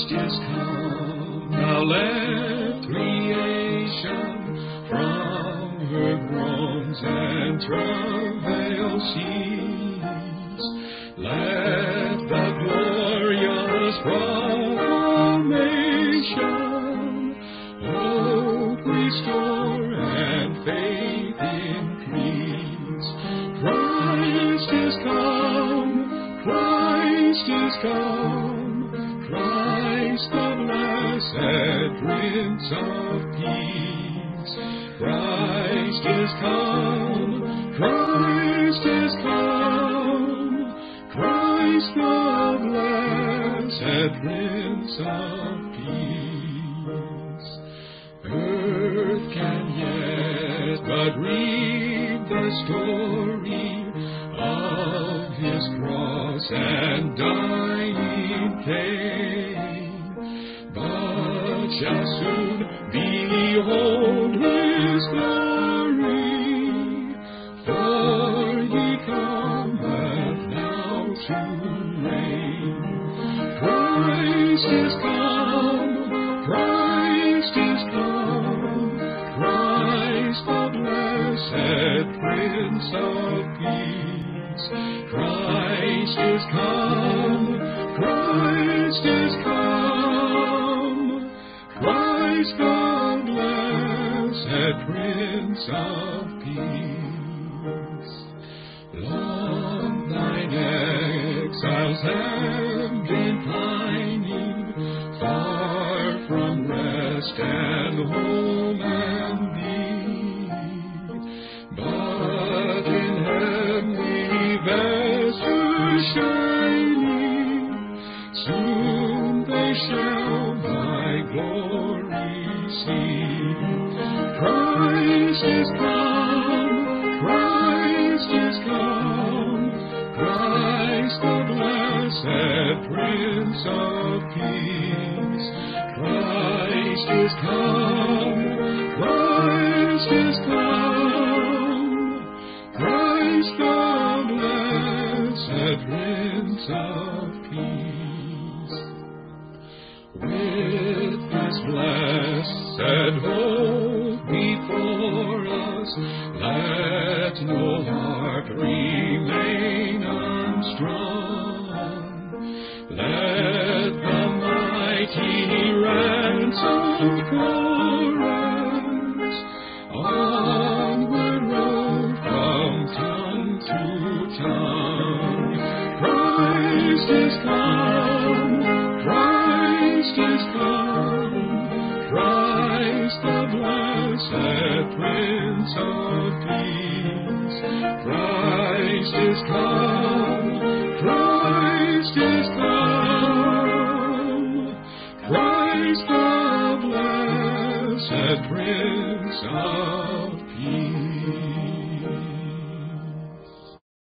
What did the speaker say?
Christ is come. Now let creation from her groans and travail cease. Let the glorious proclamation hope restore and faith increase. Christ is come, Christ is come, Christ the blessed Prince of Peace. Christ is come, Christ is come, Christ the blessed Prince of Peace. Earth can yet but read the story of his cross and dying pain, but shall soon behold his glory, for he cometh now to reign. Christ is come, Christ is come, Christ the blessed Prince of Peace. Christ is come, Christ is come, Christ the blessed Prince of Peace. Long thine exiles have been pining, far from rest and home and need, but in heavenly vestures shining, soon they shall thy glory see. Christ is come, Christ is come, Christ the blessed Prince of Peace. Christ is come, Christ is come, Christ the blessed Prince of Peace. With this blessed hope before us, let no heart remain unstrung. Let the mighty ransom chorus onward roll from tongue to tongue. Christ is come, Christ is come, Christ the blessed Prince of Peace. Christ is come, Christ is come, Christ the blessed Prince of Peace.